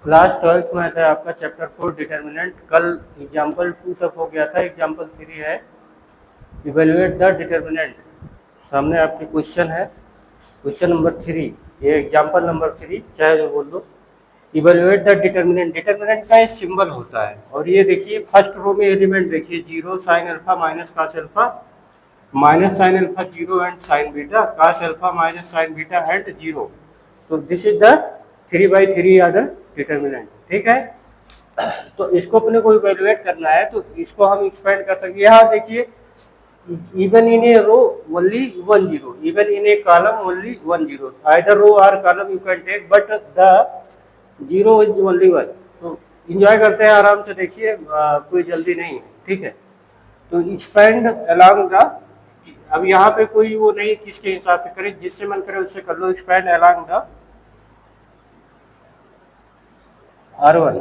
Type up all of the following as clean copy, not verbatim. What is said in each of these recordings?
Class 12th में था आपका चैप्टर 4 डिटर्मिनेंट। कल एग्जाम्पल 2 तक हो गया था, एग्जाम्पल 3 है इवेल्युएट द डिटर्मिनेंट। सामने आपके क्वेश्चन है, क्वेश्चन नंबर 3, ये एग्जाम्पल नंबर 3 चाहे जो बोल दो। इवेल्युएट द डिटर्मिनेंट, डिटर्मिनेंट का ये सिंबल होता है। और ये देखिए फर्स्ट रो में एलिमेंट देखिए, zero sine alpha minus cos alpha minus sine alpha zero and sine beta cos alpha minus sine beta and zero. तो this is the 3/3 order determinant. ठीक है, तो इसको अपने को इवेल्युएट करना है, तो इसको हम एक्सपेंड कर सकते हैं। यहाँ देखिए, even in a row only one zero, even in a column only one zero, either row or column you can take but the zero is only one। तो इंजॉय करते हैं आराम से, देखिए कोई जल्दी नहीं है। ठीक है, तो एक्सपेंड अलोंग द, अब यहाँ पे कोई वो नहीं किसके हिसाब से करें, जिससे मन करे उससे कर लो। Expand along the R1,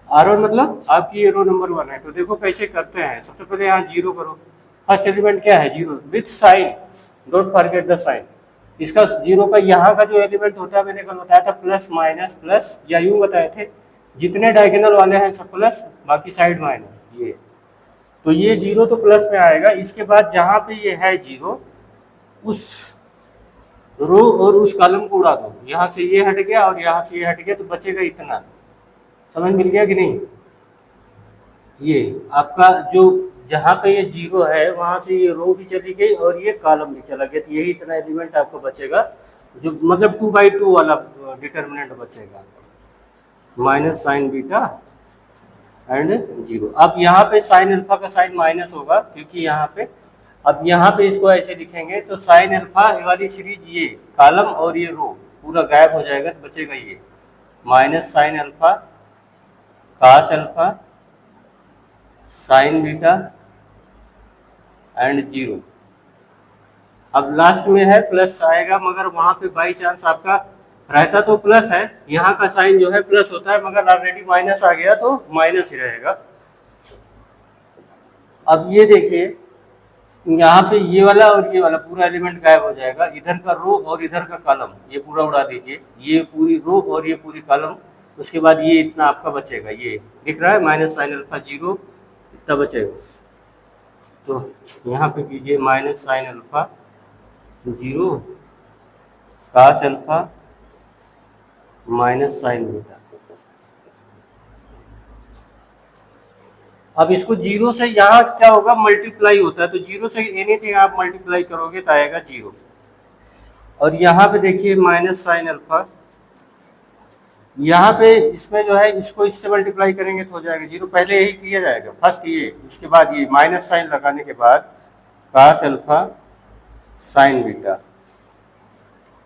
R1 मतलब आपकी ये रो नंबर 1 है। तो देखो कैसे करते हैं, सबसे पहले यहाँ जीरो करो। फर्स्ट एलिमेंट क्या है, zero with sign, don't forget the sign. इसका जीरो का यहाँ का जो एलिमेंट होता है, मैंने कल बताया था प्लस माइनस प्लस, या यूं बताए थे जितने डायगोनल वाले हैं सब प्लस, बाकी साइड माइनस। ये तो ये जीरो तो प्लस में आएगा। इसके बाद जहाँ पे ये है जीरो, उस रो और उस कॉलम को उड़ा दो। यहाँ से ये हट गया और यहाँ से ये हट गया, तो बचेगा इतना। समझ मिल गया कि नहीं? ये आपका जो जहाँ पे ये जीरो है वहाँ से ये रो भी चली गई और ये कॉलम भी चला गया, तो यही इतना एलिमेंट आपको बचेगा, जो मतलब 2/2 वाला डिटर्मिनेंट बचेगा, minus sine beta and zero. अब यहाँ पे साइन अल्फा का साइन माइनस होगा, क्योंकि यहाँ पे, अब यहाँ पे इसको ऐसे लिखेंगे तो साइन अल्फा वाली सीरीज, ये कॉलम और ये रो पूरा गायब हो जाएगा, तो बचेगा ये minus sine alpha cos alpha sine beta and zero. अब लास्ट में है प्लस आएगा, मगर वहां पे बाई चांस आपका रहता तो प्लस है, यहाँ का साइन जो है प्लस होता है, मगर ऑलरेडी माइनस आ गया तो माइनस ही रहेगा। अब ये देखिए, यहाँ पे ये वाला और ये वाला पूरा एलिमेंट गायब हो जाएगा, इधर का रो और इधर का कॉलम ये पूरा उड़ा दीजिए, ये पूरी रो और ये पूरी कॉलम। उसके बाद ये इतना आपका बचेगा, ये दिख रहा है माइनस साइन अल्फा जीरो, इतना बचेगा। तो यहाँ पे कीजिए minus sine alpha zero cos alpha minus sine beta. अब इसको जीरो से, यहाँ क्या होगा, मल्टीप्लाई होता है, तो जीरो से एनीथिंग आप मल्टीप्लाई करोगे तो आएगा जीरो। और यहाँ पे देखिए माइनस साइन अल्फा, यहाँ पे इसमें जो है इसको इससे मल्टीप्लाई करेंगे तो हो जाएगा जीरो। पहले यही किया जाएगा, फर्स्ट ये, उसके बाद ये माइनस साइन लगाने के बाद कास अल्फा साइन बीटा।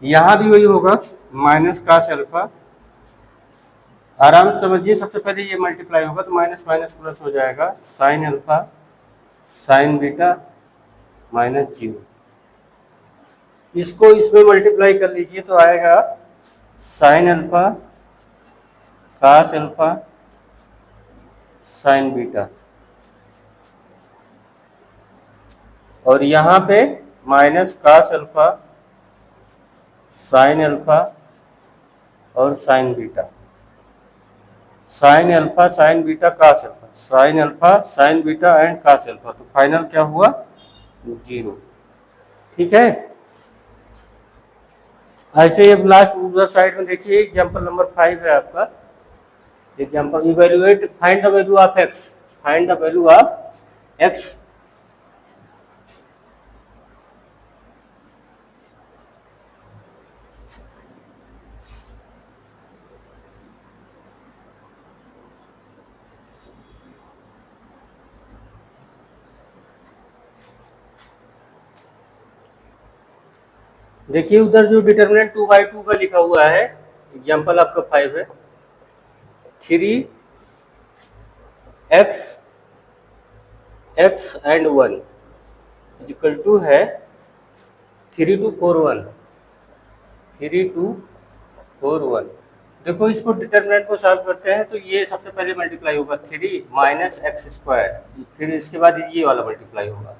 यहाँ भी वही होगा, माइनस कास अल्फा, आराम से समझिए। सबसे पहले ये मल्टीप्लाई होगा तो माइनस माइनस प्लस हो जाएगा, sine alpha sine beta minus zero. इसको इसमें मल्टीप्लाई कर लीजिए तो आएगा sine alpha cos alpha sine beta. और यहाँ पे minus cos alpha sine alpha और sine beta, sine alpha sine beta cos alpha, sine alpha sine beta and cos alpha. तो फाइनल क्या हुआ, जीरो। ठीक है, ऐसे ही लास्ट उधर साइड में देखिए, एग्जांपल नंबर 5 है आपका। Example evaluate, find the value of x, find the value of x. देखिए उधर जो डिटर्मिनेंट 2/2 का लिखा हुआ है, एग्जांपल आपका 5 है, 3x x and 1 equal to है 3 2 4 1, 3 2 4 1। देखो इसको डिटर्मिनेंट को सॉल्व करते हैं तो ये सबसे पहले मल्टीप्लाई होगा 3 माइनस एक्स स्क्वायर, फिर इसके बाद ये वाला मल्टीप्लाई होगा,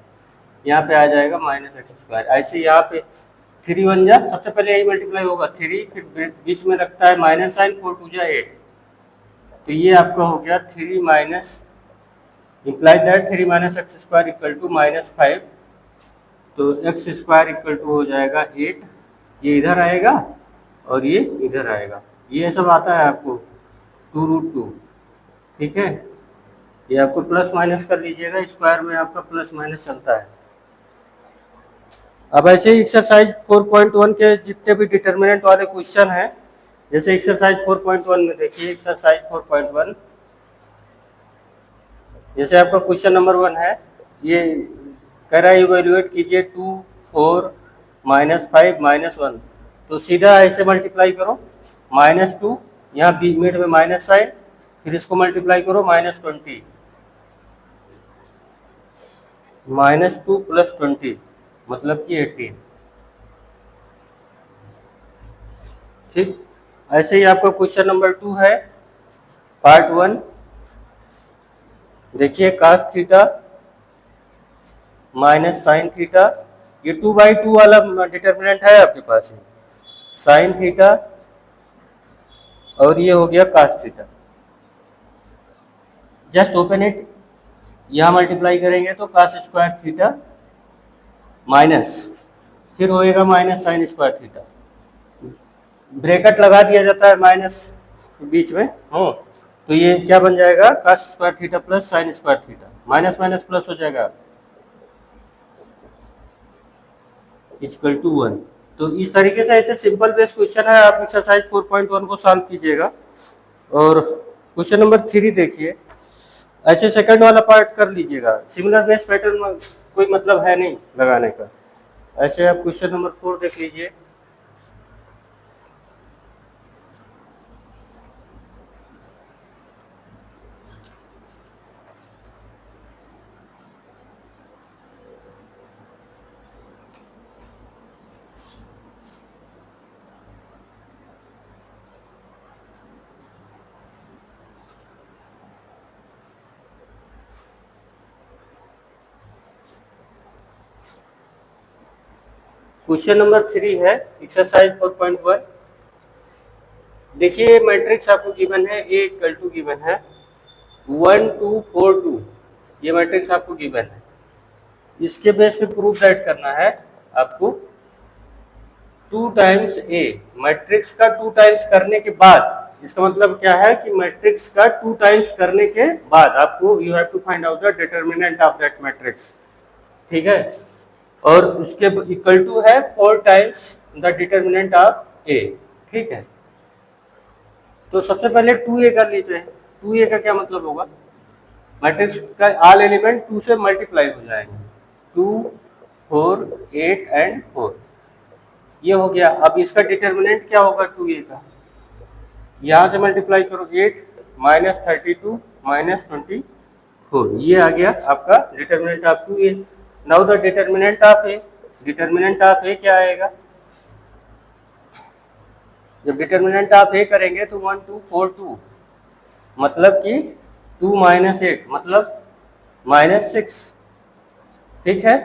यहाँ पे आ जाएगा माइनस एक्स स्क्वायर। ऐसे यहाँ पे 3 1 जा, सबसे पहले यही मल्टीप्लाई होगा 3, फिर बीच में रखता है माइनस साइन, 4 2 जा 8, तो ये आपका हो गया 3 minus implied that 3 minus x square equal to -5, तो एक्स स्क्वायर इक्वल टू हो जाएगा 8, ये इधर आएगा और ये इधर आएगा, ये सब आता है आपको 2√2, ठीक है। ये आपको प्लस माइनस कर लीजिएगा, स्क्वायर में आपका प्लस माइनस चलता है। अब ऐसे ही एक्सरसाइज 4.1 के जितने भी डिटर्मिनेंट वाले क्वेश्चन हैं, जैसे एक्सरसाइज 4.1 में देखिए, एक्सरसाइज 4.1 जैसे आपका क्वेश्चन नंबर 1 है, ये कह रहा है इवेल्युएट कीजिए 2, 4, -5, -1, तो सीधा ऐसे मल्टीप्लाई करो, -2, यहाँ बीच मिड में माइनस साइन, फिर इसको मल्टीप्लाई करो -20, -2 + 20 मतलब कि 18, ठीक। ऐसे ही आपका क्वेश्चन नंबर 2 है, पार्ट 1, देखिए cos theta minus sine theta, ये 2/2 वाला डिटर्मिनेंट है आपके पास, है साइन थीटा और ये हो गया cos theta. Just open it, यहाँ मल्टीप्लाई करेंगे तो cos स्क्वायर थीटा माइनस, फिर होएगा minus sine square theta, bracket लगा दिया जाता है माइनस बीच में, हो तो ये क्या बन जाएगा, cos square theta plus sine square theta, minus minus plus हो जाएगा इक्वल टू 1। तो इस तरीके से ऐसे सिंपल बेस क्वेश्चन है, आप एक्सरसाइज 4.1 को सॉल्व कीजिएगा। और क्वेश्चन नंबर 3 देखिए, ऐसे सेकंड वाला पार्ट कर लीजिएगा, सिमिलर बेस पैटर्न में कोई मतलब है नहीं लगाने का। ऐसे आप क्वेश्चन नंबर 4 देख लीजिए, क्वेश्चन नंबर 3 है एक्सरसाइज 4.1। देखिए मैट्रिक्स आपको गिवन है, A इक्वल टू गिवन है 1 2 4 2, ये मैट्रिक्स आपको गिवन है। इसके बेस पे प्रूफ दैट करना है आपको 2 टाइम्स A, मैट्रिक्स का 2 टाइम्स करने के बाद, इसका मतलब क्या है कि मैट्रिक्स का 2 टाइम्स करने के बाद आपको you have to find out the determinant of that matrix, ठीक है। और उसके इक्वल टू है 4 times the determinant of A, ठीक है। तो सबसे पहले 2A कर लीजिए। 2A का क्या मतलब होगा, मैट्रिक्स का ऑल एलिमेंट 2 से मल्टीप्लाई हो जाएंगे, 2 4 8 एंड 4, ये हो गया। अब इसका डिटर्मिनेंट क्या होगा 2A का, यहाँ से मल्टीप्लाई करो 8 -32 -24, ये आ गया आपका determinant of 2A। Now the determinant of A, determinant of A क्या आएगा, जब डिटर्मिनेंट ऑफ A करेंगे तो 1 2 4 2, मतलब कि 2 - 8 मतलब -6, ठीक है।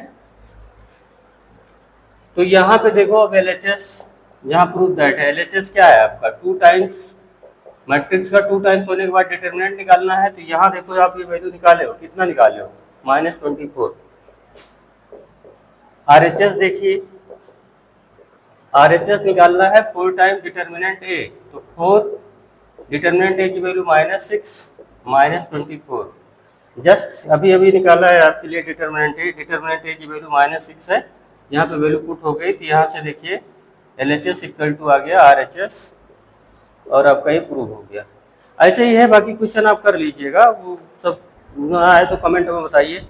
तो यहाँ पे देखो अब LHS, यहाँ प्रूफ दैट है LHS क्या है आपका 2 टाइम्स, मैट्रिक्स का 2 टाइम्स होने के बाद डिटर्मिनेंट निकालना है। तो यहाँ देखो आप ये वैल्यू निकाले हो, कितना निकाले हो, -24। RHS देखिए, RHS निकालना है 4 टाइम डिटर्मिनेंट A, तो 4 डिटर्मिनेंट A की वैल्यू -6 -24, जस्ट अभी अभी निकाला है आपके लिए डिटर्मिनेंट A की वैल्यू -6 है, यहाँ पे वैल्यू पुट हो गई। तो यहाँ से देखिए LHS इक्वल टू आ गया RHS, और आपका ये प्रूव हो गया। ऐसे ही है, बाकी क्वेश्चन आप कर लीजिएगा, वो सब आए तो कमेंट में बताइए।